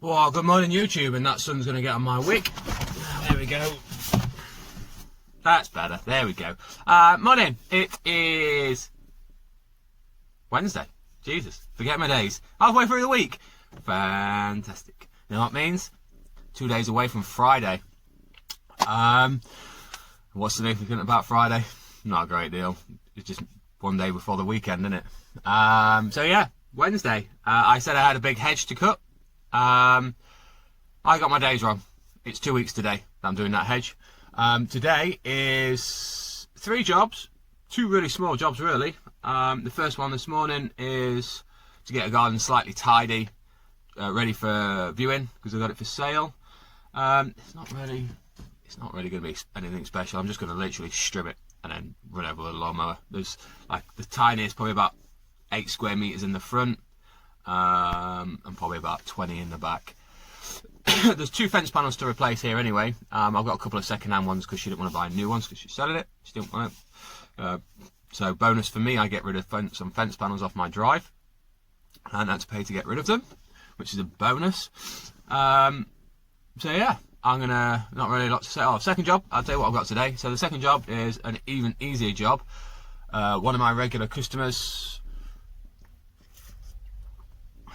Well, good morning YouTube, and that sun's going to get on my wig. There we go. That's better. There we go. Morning. It is Wednesday. Jesus, forget my days. Halfway through the week. Fantastic. You know what it means? 2 days away from Friday. What's significant about Friday? Not a great deal. It's just one day before the weekend, isn't it? So yeah, Wednesday. I said I had a big hedge to cut. I got my days wrong. It's 2 weeks today that I'm doing that hedge. Today is 3 jobs, 2 really small jobs really. The first one this morning is to get a garden slightly tidy, ready for viewing because I got it for sale. It's not really going to be anything special. I'm just going to literally strip it and then run over with a lawnmower. There's like the tiniest, probably about 8 square meters in the front, and probably about 20 in the back. There's 2 fence panels to replace here anyway. I've got a couple of second-hand ones because she didn't want to buy new ones because she's selling it. She didn't want it. So bonus for me, I get rid of some fence panels off my drive, and I had to pay to get rid of them, which is a bonus. So yeah, I'm gonna not really a lot to say. Oh, second job, I'll tell you what I've got today. So the second job is an even easier job. One of my regular customers,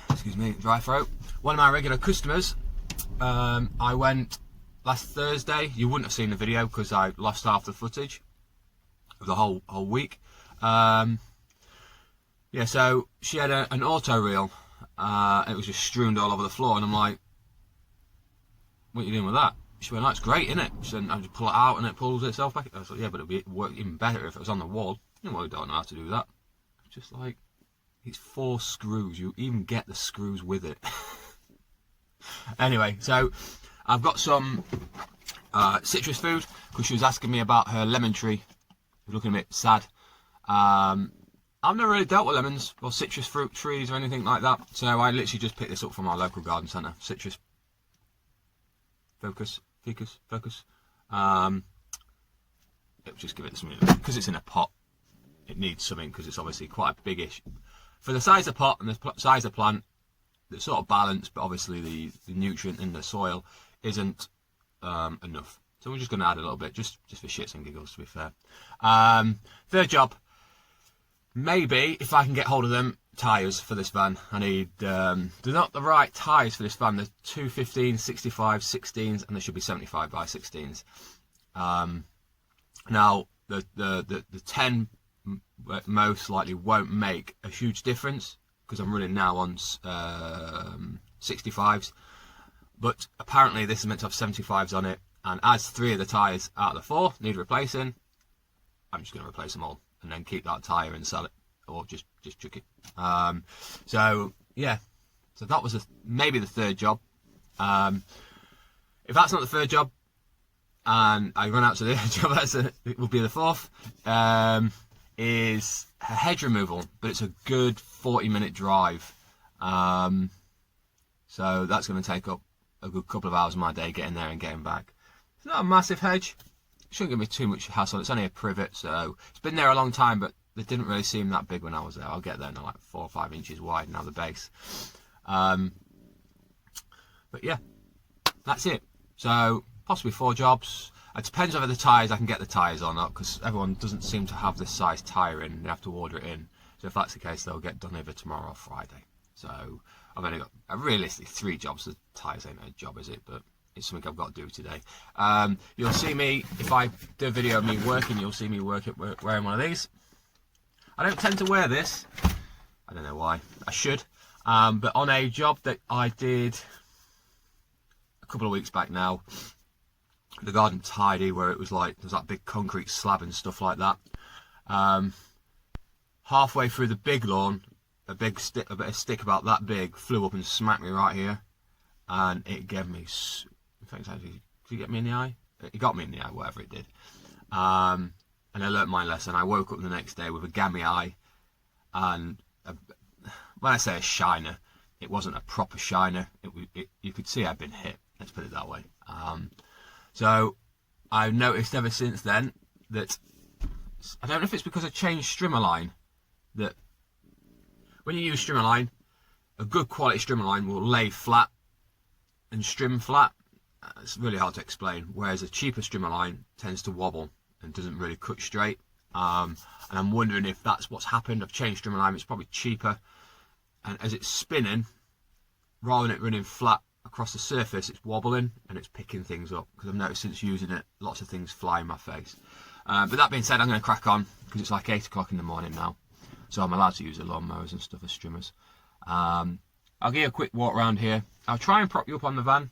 excuse me, dry throat. One of my regular customers, I went last Thursday. You wouldn't have seen the video because I lost half the footage of the whole week. Yeah, so she had an auto reel. It was just strewn all over the floor, and I'm like, "What are you doing with that?" She went, "Oh, it's great, isn't it?" She said, "I just pull it out and it pulls itself back." I was like, "Yeah, but it'd work even better if it was on the wall." Well, we don't know how to do that. It's just like, it's 4 screws. You even get the screws with it. Anyway, so I've got some citrus food because she was asking me about her lemon tree. She was looking a bit sad. I've never really dealt with lemons or citrus fruit trees or anything like that, so I literally just picked this up from our local garden centre. Citrus ficus. Just give it something because it's in a pot. It needs something because it's obviously quite a big-ish. For the size of the pot and the size of the plant, it's sort of balanced, but obviously the nutrient in the soil isn't enough. So we're just going to add a little bit, just for shits and giggles, to be fair. Third job, maybe if I can get hold of them tyres for this van. I need, they're not the right tyres for this van. They're 215, 65, 16s, and they should be 75 by 16s. Now the 10 most likely won't make a huge difference because I'm running now on 65s, but apparently this is meant to have 75s on it, and as 3 of the tyres out of the 4 need replacing, I'm just going to replace them all and then keep that tyre and sell it, or just chuck it. So yeah, so that was maybe the third job. If that's not the third job and I run out to the job, it will be the fourth. Is a hedge removal, but it's a good 40-minute drive. So that's going to take up a good couple of hours of my day getting there and getting back. It's not a massive hedge. It shouldn't give me too much hassle. It's only a privet, so it's been there a long time, but it didn't really seem that big when I was there. I'll get there now, like 4 or 5 inches wide now, the base. But yeah, that's it. So possibly 4 jobs. It depends whether the tyres, I can get the tyres or not, because everyone doesn't seem to have this size tyre in. They have to order it in. So if that's the case, they'll get done either tomorrow or Friday. So I've only got realistically 3 jobs. The tyres ain't a job, is it? But it's something I've got to do today. You'll see me, if I do a video of me working, you'll see me wearing one of these. I don't tend to wear this. I don't know why. I should. But on a job that I did a couple of weeks back now, the garden tidy, where it was like there's that big concrete slab and stuff like that. Halfway through the big lawn, a bit of stick about that big flew up and smacked me right here, and it gave me. In fact, actually, did it get me in the eye? It got me in the eye, whatever it did. And I learnt my lesson. I woke up the next day with a gammy eye, and when I say a shiner, it wasn't a proper shiner. You could see I'd been hit. Let's put it that way. So I've noticed ever since then that, I don't know if it's because I changed strimmer line, that when you use strimmer line, a good quality strimmer line will lay flat and strim flat, it's really hard to explain. Whereas a cheaper strimmer line tends to wobble and doesn't really cut straight. And I'm wondering if that's what's happened. I've changed strimmer line, it's probably cheaper. And as it's spinning, rather than it running flat across the surface, it's wobbling and it's picking things up. Because I've noticed since using it, lots of things fly in my face. But that being said, I'm going to crack on because it's like 8 o'clock in the morning now. So I'm allowed to use the lawnmowers and stuff as strimmers. I'll give you a quick walk around here. I'll try and prop you up on the van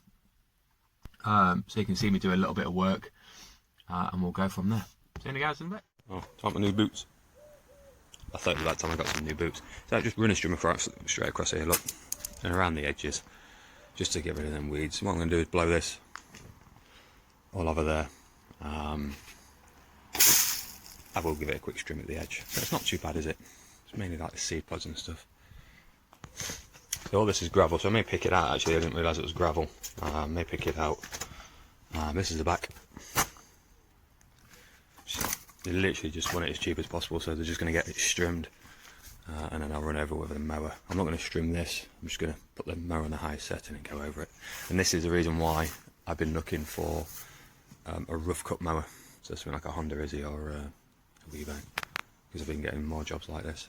so you can see me do a little bit of work, and we'll go from there. See you guys in a bit. Oh, time my new boots. I thought it was about time I got some new boots. So I just run a strimmer straight across here, look, and around the edges, just to get rid of them weeds. What I'm going to do is blow this all over there. I will give it a quick trim at the edge. So it's not too bad, is it? It's mainly like the seed pods and stuff. So all this is gravel, so I may pick it out actually. I didn't realise it was gravel. I may pick it out. This is the back. They literally just want it as cheap as possible, so they're just going to get it trimmed. And then I'll run over with a mower. I'm not going to trim this, I'm just going to put the mower on the high setting and go over it. And this is the reason why I've been looking for a rough cut mower. So something like a Honda Izzy or a Privet, because I've been getting more jobs like this.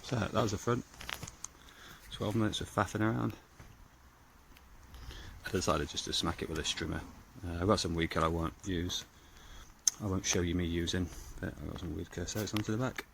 So that was the front. 12 minutes of faffing around. I decided just to smack it with a strimmer. I've got some weed kill I won't use. I won't show you me using, but I've got some weed cursettes onto the back.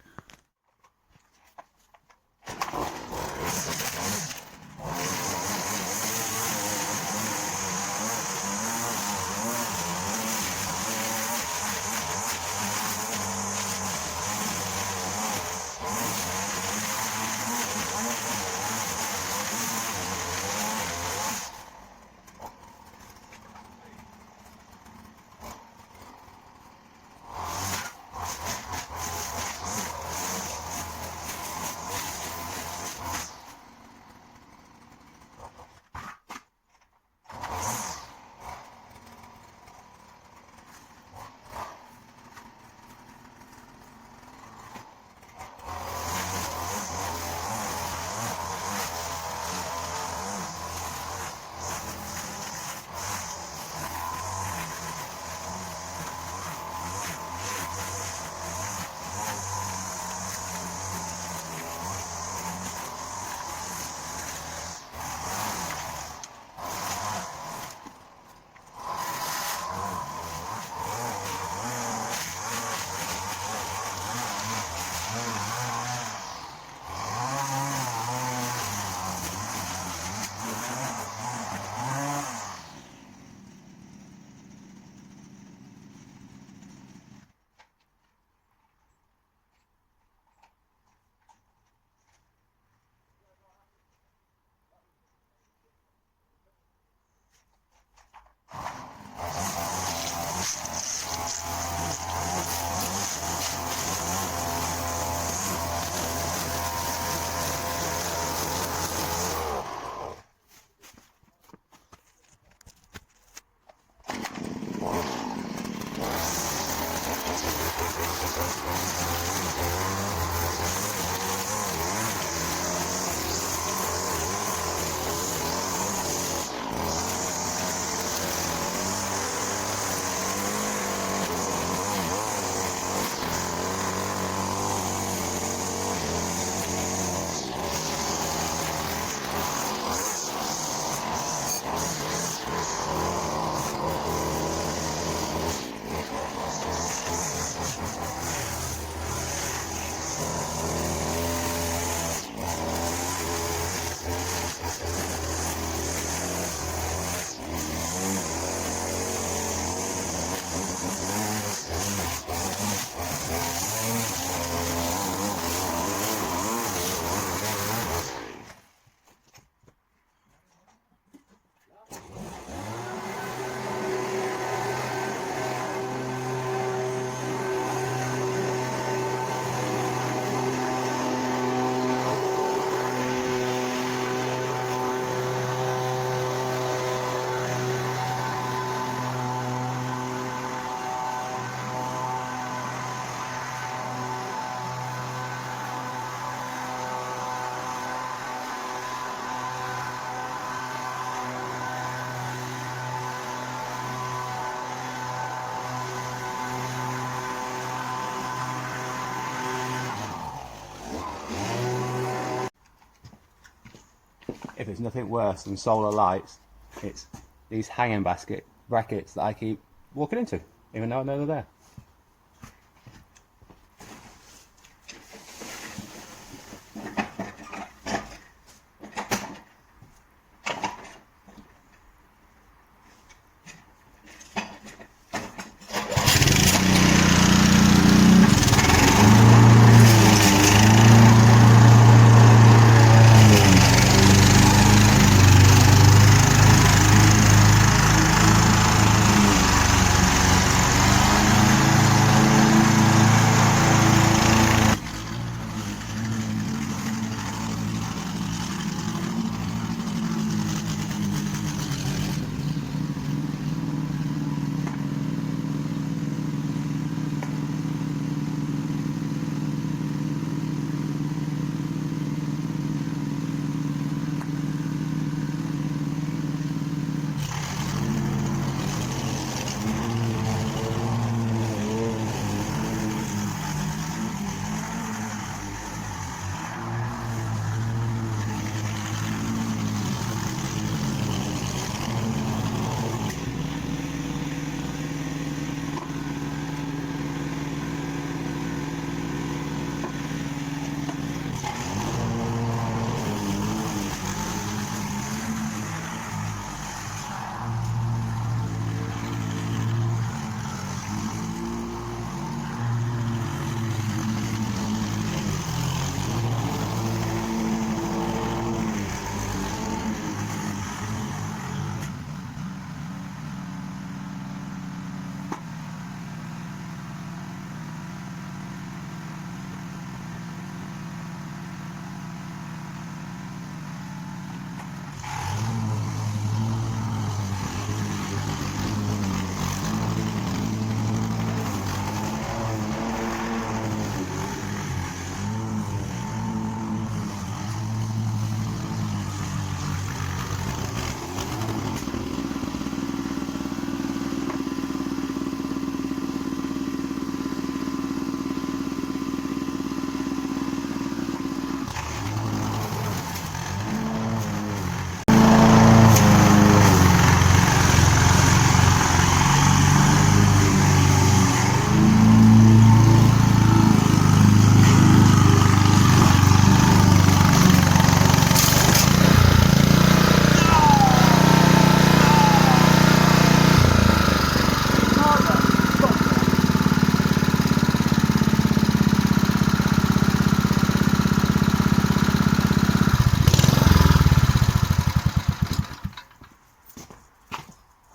If there's nothing worse than solar lights, it's these hanging brackets that I keep walking into, even though I know they're there.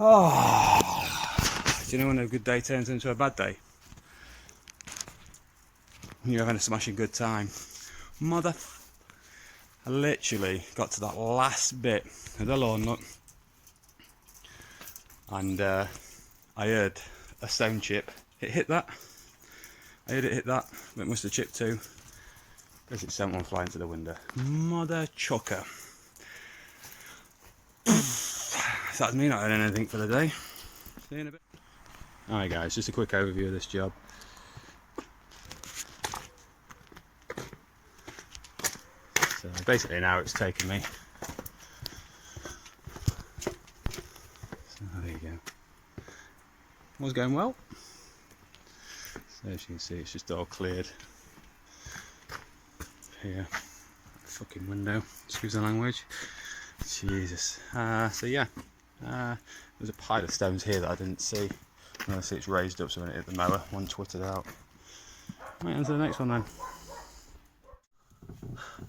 Oh, do you know when a good day turns into a bad day? You're having a smashing good time. I literally got to that last bit of the lawn nut, and I heard a stone chip. It hit that. I heard it hit that, but it must have chipped too, because it sent one flying to the window. Mother chucker. So that's me not earning anything for the day. See you in a bit. Alright guys, just a quick overview of this job. So basically now it's taken me. So there you go. Was going well. So as you can see, it's just all cleared. Here, fucking window. Excuse the language. Jesus. So yeah, there's a pile of stones here that I didn't see. I see it's raised up, so when it hit the mower, one twittered out. Right, on to the next one then.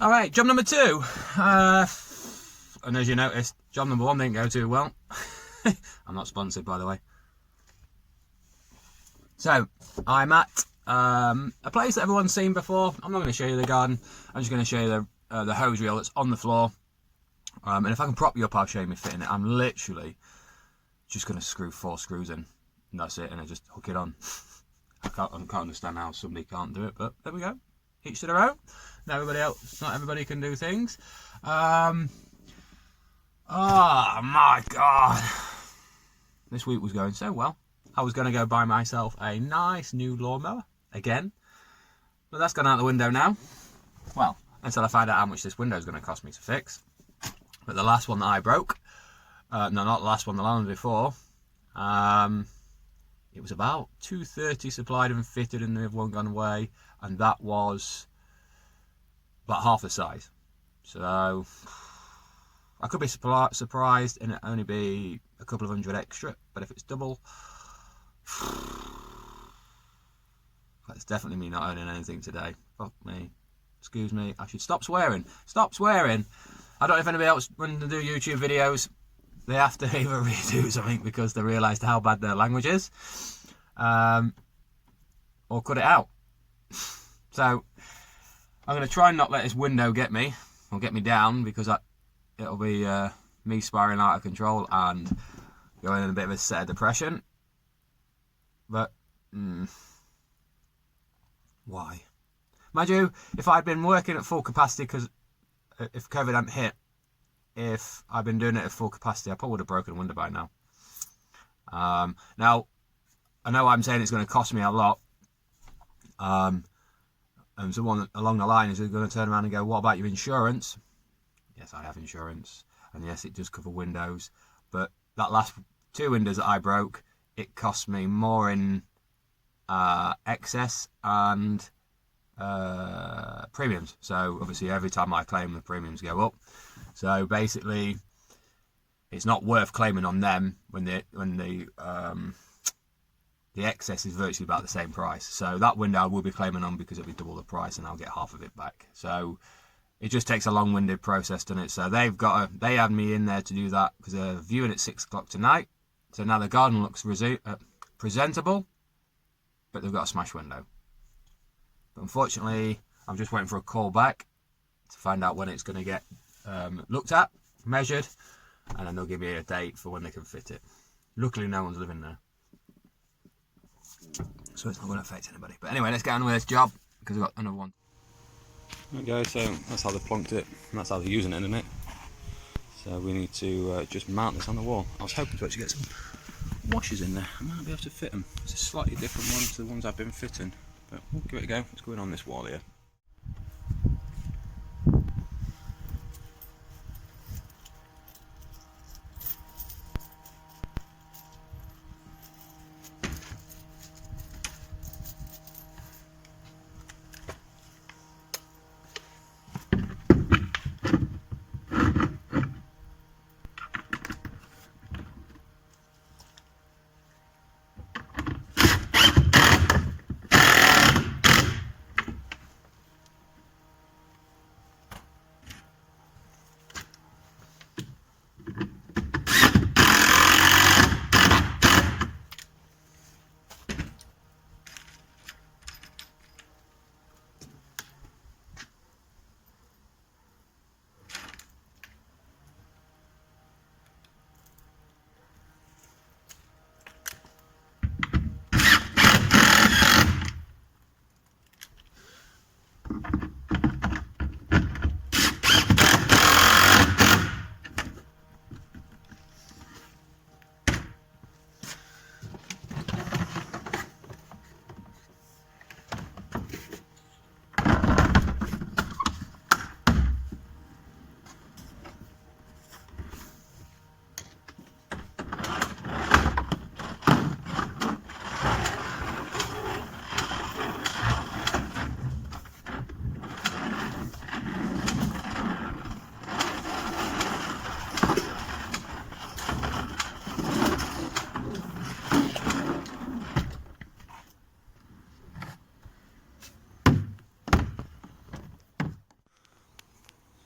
Alright, job number 2. And as you noticed, job number 1 didn't go too well. I'm not sponsored, by the way. So, I'm at a place that everyone's seen before. I'm not going to show you the garden. I'm just going to show you the hose reel that's on the floor. And if I can prop you up, I'll show you me fitting it. I'm literally just going to screw 4 screws in. And that's it, and I just hook it on. I can't understand how somebody can't do it, but there we go. Each to their own. Not everybody can do things. Oh my god. This week was going so well. I was going to go buy myself a nice new lawnmower again. But that's gone out the window now. Well, until I find out how much this window is going to cost me to fix. But the last one that I broke, no, not the last one, the one before, it was about 230 supplied and fitted, and the other one gone away, and that was about half the size. So I could be surprised and it only be a couple of hundred extra, but if it's double, that's definitely me not earning anything today. Fuck me. Excuse me, I should stop swearing. Stop swearing. I don't know if anybody else, when they do YouTube videos, they have to either redo something because they realised how bad their language is, or cut it out. So I'm going to try and not let this window get me, or get me down, because it'll be me spiraling out of control and going in a bit of a set of depression. But why? Mind you, if I'd been working at full capacity, because if COVID hadn't hit, if I'd been doing it at full capacity, I probably would have broken a window by now. Now, I know I'm saying it's going to cost me a lot. And someone along the line is going to turn around and go, what about your insurance? Yes, I have insurance. And yes, it does cover windows. But that last 2 windows that I broke, it cost me more in excess and premiums. So obviously every time I claim, the premiums go up. So basically it's not worth claiming on them when the excess is virtually about the same price. So that window I will be claiming on because it'll be double the price and I'll get half of it back. So it just takes a long-winded process, doesn't it? So they had me in there to do that because they're viewing at 6 o'clock tonight. So now the garden looks presentable, but they've got a smash window. But unfortunately, I'm just waiting for a call back to find out when it's going to get looked at, measured, and then they'll give me a date for when they can fit it. Luckily, no one's living there, so it's not going to affect anybody. But anyway, let's get on with this job because I've got another one. Right guys, so that's how they plonked it, and that's how they're using it, isn't it? So we need to just mount this on the wall. I was hoping to actually get some washers in there. I might not be able to fit them. It's a slightly different one to the ones I've been fitting, but we'll give it a go. Let's go in on this wall here.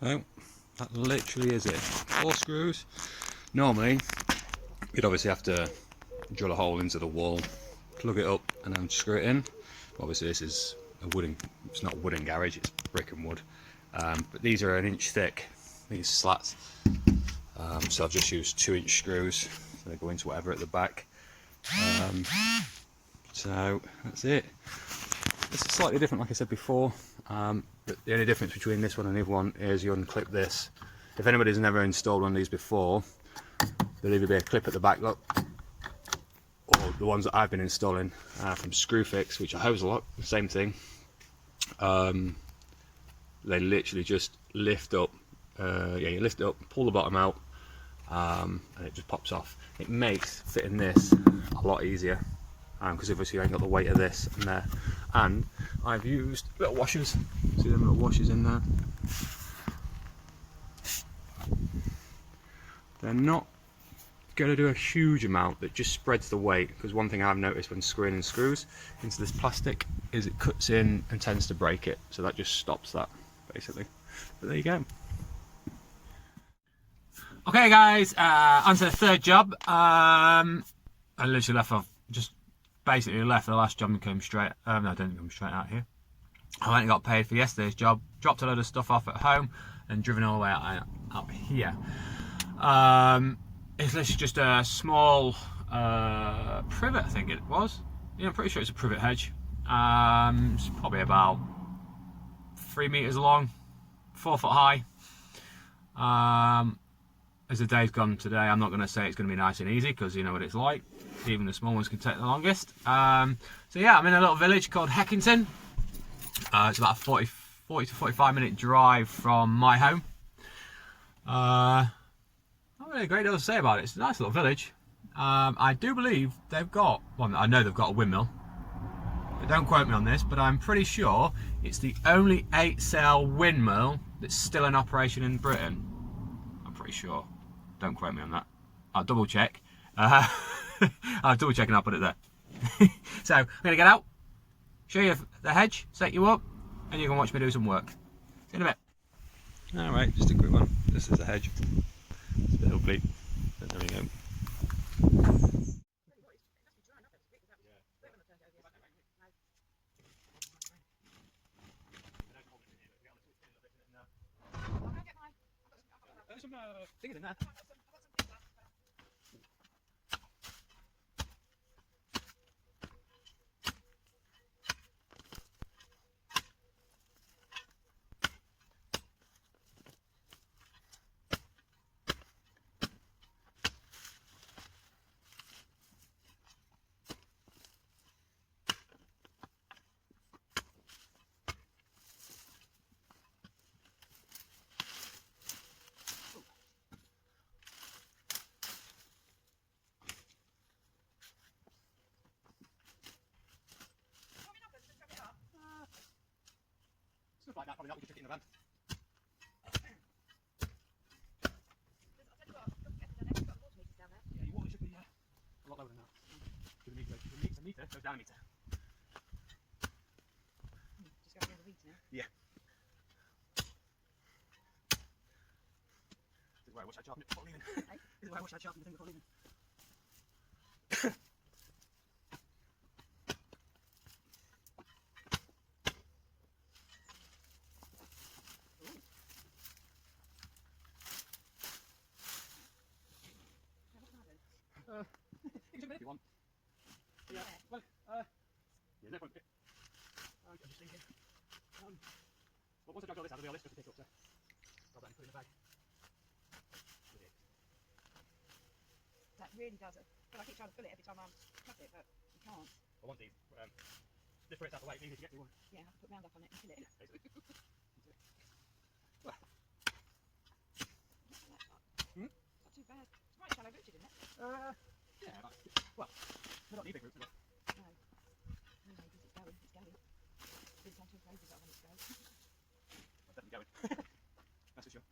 Oh, that literally is it. 4 screws. Normally, you'd obviously have to drill a hole into the wall, plug it up, and then screw it in. Obviously, this is a wooden. It's not a wooden garage; it's brick and wood. But these are 1 inch thick. These slats. So I've just used 2-inch screws. So they go into whatever at the back. So that's it. This is slightly different, like I said before. But the only difference between this one and the other one is you unclip this. If anybody's never installed one of these before, there'll either be a clip at the back, look, or the ones that I've been installing from Screwfix, which I use a lot, same thing. They literally just lift up. You lift it up, pull the bottom out, and it just pops off. It makes fitting this a lot easier because obviously you ain't got the weight of this and there. And I've used little washers. See them little washers in there? They're not going to do a huge amount, that just spreads the weight, because one thing I've noticed when screwing in screws into this plastic is it cuts in and tends to break it, so that just stops that basically. But there you go. Okay guys, on to the third job. I literally left off, just basically left the last job and came straight, no I didn't come straight out here. I went and got paid for yesterday's job, dropped a load of stuff off at home and driven all the way out here. It's literally just a small privet, I think it was. Yeah, I'm pretty sure it's a privet hedge. It's probably about 3 meters long, 4 foot high. As the day's gone today, I'm not going to say it's going to be nice and easy, because you know what it's like. Even the small ones can take the longest. So yeah, I'm in a little village called Heckington. It's about a 40 to 45 minute drive from my home. Not really a great deal to say about it. It's a nice little village. I do believe they've got, well, I know they've got a windmill. But don't quote me on this, but I'm pretty sure it's the only 8-sail windmill that's still in operation in Britain. I'm pretty sure. Don't quote me on that. I'll double check. I'll double check and I'll put it there. So I'm going to get out, show you the hedge, set you up, and you can watch me do some work. See you in a bit. Alright, just a quick one. This is the hedge. It's a bit ugly, but there we go. Things in there. Stuff like that, probably not, we can stick it in the van. Yeah, your water should be a lot lower than that. The meter goes down a meter. Just go down the weeds now. Yeah. This is where I wish I'd sharpened it before leaving. This is where I wish I'd sharpened the thing before leaving. You can jump in if you want. Yeah. Well, yeah, no point. I'm just thinking. Well, once I drag all this out, there'll be all this stuff to pick up, so grab that and put it in the bag. That really does it. But I keep trying to fill it every time I cut it, but you can't. I want these. This way it's out of the way, it's easy to get to one. Yeah, I have to put round up on it and fill it. Yeah, basically. Not too bad. It's quite shallow rooted, isn't it? Yeah, well, we don't need big roots, do we? No. No, because it's going. It's going. Been down 2 phases on its go. It's definitely going. That's for sure.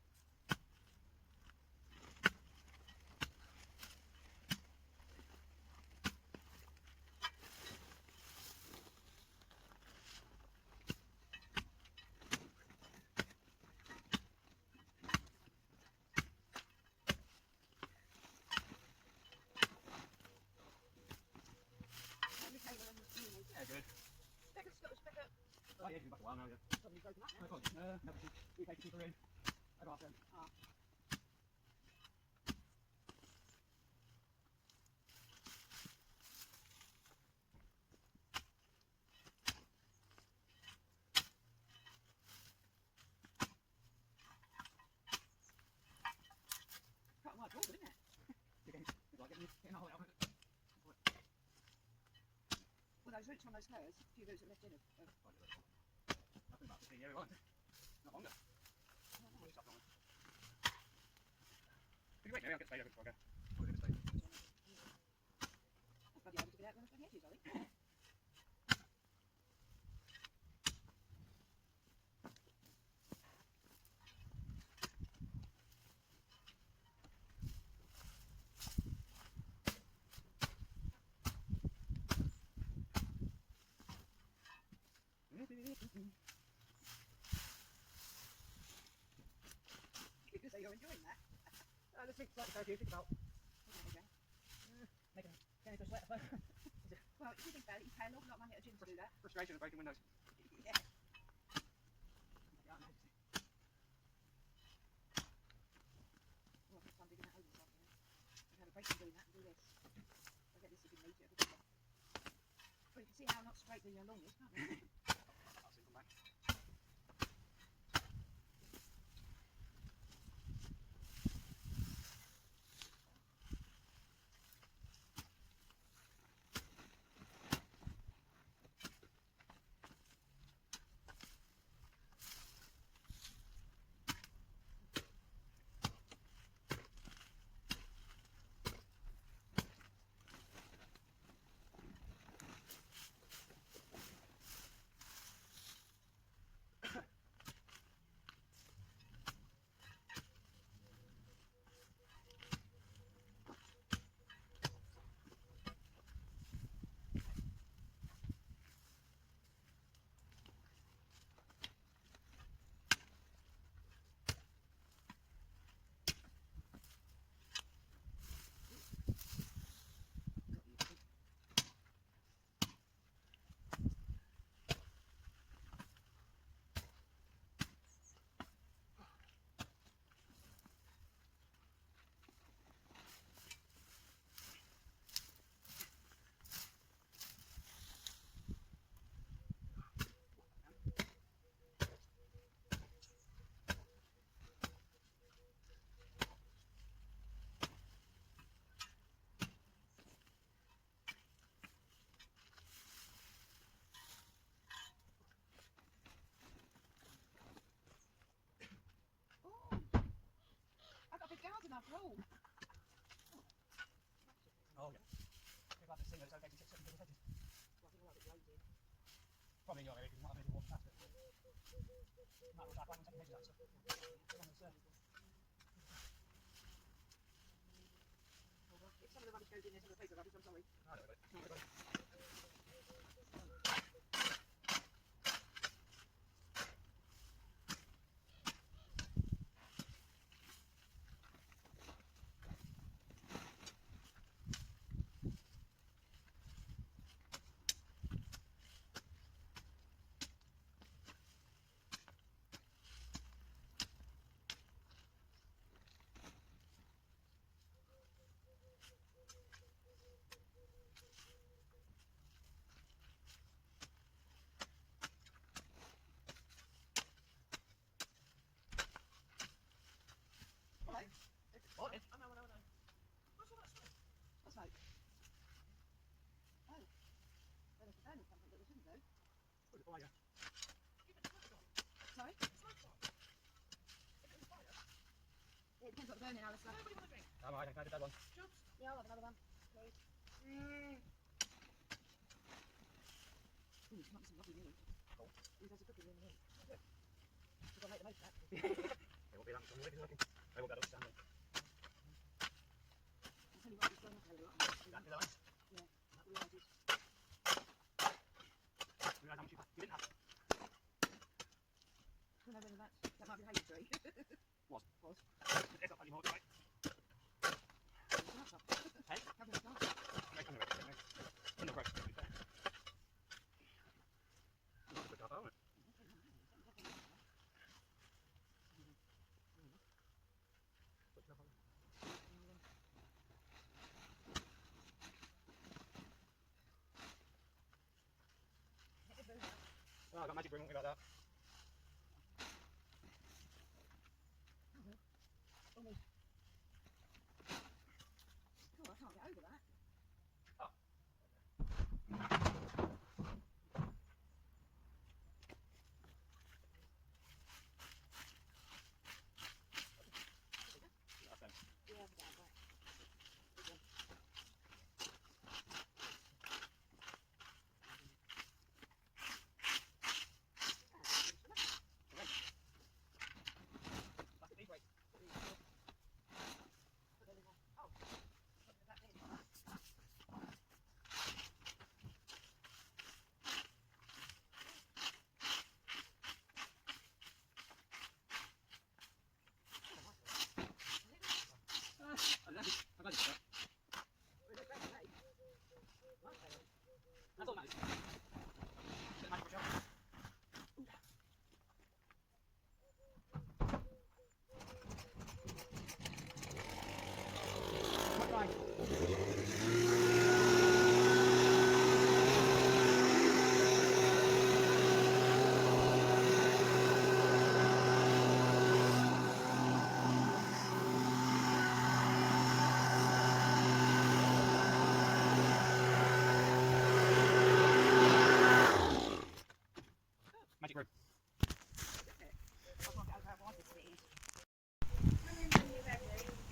Oh, yeah, she's back a while now, yeah. Probably broken up now. No, we take keep her in. Over half term. Ah. Quite a wide border, isn't it? It's like getting a hole out of it. Well, those roots from those hers, a few roots that left in of That's been about 15 years, wasn't it? Not longer. I don't know. Can you wait, Mary? I'll get stayed over before I go. That's bloody able to get out when those bloody hedges, I think. You could say you're enjoying that. This week's slightly therapeutic about There you go. making Kenny sweat, I suppose. Well, if you think about it, you pay an awful lot of money at a gym to do that. Frustration of breaking windows. Yeah. Well, I'm digging that over this afternoon. I have a break from doing that and do this. I'll get this looking neat, it'll be better. Well, you can see how not straight the lawn is, can't you? I'll soon come back. Oh, I've got a big garden after all. Oh, yeah. We're glad to see that it's okay to get 7 double hedges. Well, I think I'll have it loaded. Probably in your area because you might have made it walk past it. Might as well start planting hedges out and stuff. As long as, Oh, well, if some of the rubbish goes in there, some of the paper rubbish, I'm sorry. I don't know about it. Not really. Hello. Morning. I know. What's all that smoke? What's smoke? Oh. Well, there's a burning something that we shouldn't do. Put the fire. Sorry? Smoke's on. If it was fire, Yeah, it depends what the burning, Alistair. what do you want to drink? I'm alright, I can have that one. Jobs? Yeah, I'll have another one. Please. Ooh, it's not some lovely meal. Cool. Who does a cooking in here? Good. We've got to make the most of that. It won't be that much longer if he's working. I won't be able to stand it. I'll tell you what, it's going up a lot. Exactly that. Yeah, the largest. You realise how much you didn't have? I don't know whether that might be a hazel tree. Was. Was. It's not anymore, right? It's not. Hey? Having a start. Right, anyway, in the process, to be fair. It's a good half hour, isn't it? got magic broom, won't worry about that. Oh, I can't get over that. Yeah, I've got that. That's all that is. Get magic brush out. Magic broom.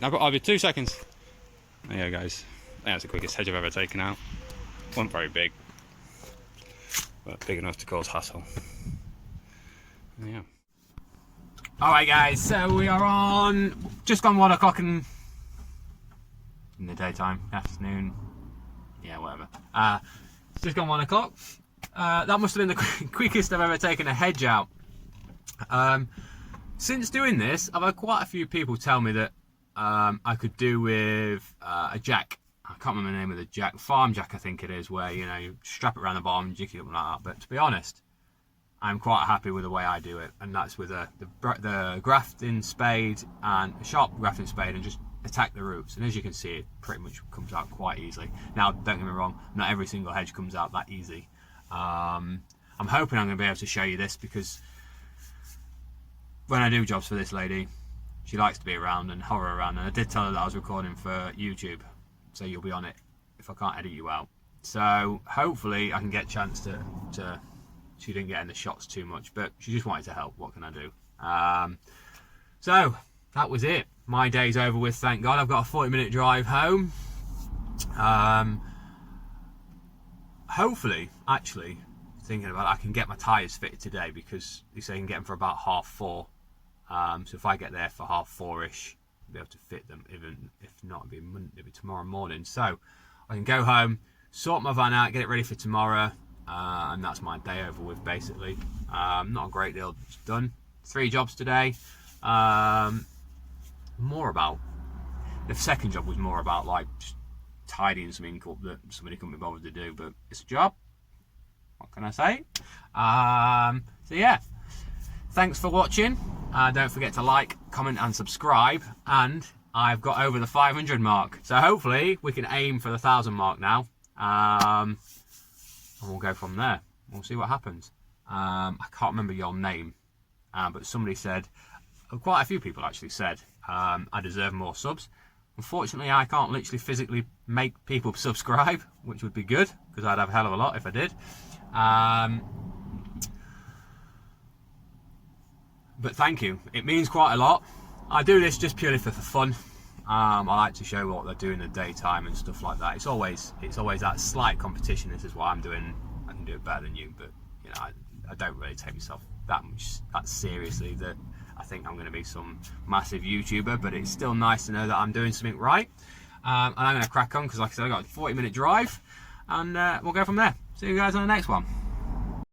I'll be 2 seconds. There you go, guys. I think that's the quickest hedge I've ever taken out. Wasn't very big, but big enough to cause hassle. Yeah. Alright guys, so we are on just gone 1 o'clock in the daytime, afternoon, yeah, whatever. It's just gone 1 o'clock. That must have been the quickest I've ever taken a hedge out. Since doing this, I've had quite a few people tell me that I could do with a jack. I can't remember the name of the jack, farm jack I think it is, where you strap it around the bottom and jick it up like that. But to be honest, I'm quite happy with the way I do it, and that's with the grafting spade and a sharp grafting spade, and just attack the roots. And as you can see, it pretty much comes out quite easily. Now, don't get me wrong, not every single hedge comes out that easy. I'm hoping I'm going to be able to show you this, because when I do jobs for this lady, she likes to be around and hover around, and I did tell her that I was recording for YouTube, so you'll be on it if I can't edit you out. So hopefully I can get a chance to she didn't get in the shots too much, but she just wanted to help. What can I do? So that was it. My day's over with, thank God. I've got a 40-minute drive home. Hopefully, actually, thinking about it, I can get my tyres fitted today, because they say you can get them for about 4:30. So if I get there for 4:30ish, I'll be able to fit them. Even if not, it'll be tomorrow morning. So I can go home, sort my van out, get it ready for tomorrow, and that's my day over with, basically. Not a great deal done. 3 jobs today. More about the second job was more about like just tidying something up that somebody couldn't be bothered to do, but it's a job. What can I say? So yeah, thanks for watching. Don't forget to like, comment and subscribe, and I've got over the 500 mark, so hopefully we can aim for the 1,000 mark now, and we'll go from there. We'll see what happens. I can't remember your name, but somebody said, quite a few people actually said, I deserve more subs. Unfortunately, I can't literally physically make people subscribe, which would be good, because I'd have a hell of a lot if I did. But thank you, it means quite a lot. I do this just purely for fun. I like to show what they're doing in the daytime and stuff like that. It's always that slight competition. This is what I'm doing. I can do it better than you, but I don't really take myself that seriously that I think I'm going to be some massive YouTuber. But it's still nice to know that I'm doing something right. And I'm going to crack on, because like I said, I got a 40-minute drive, and we'll go from there. See you guys on the next one.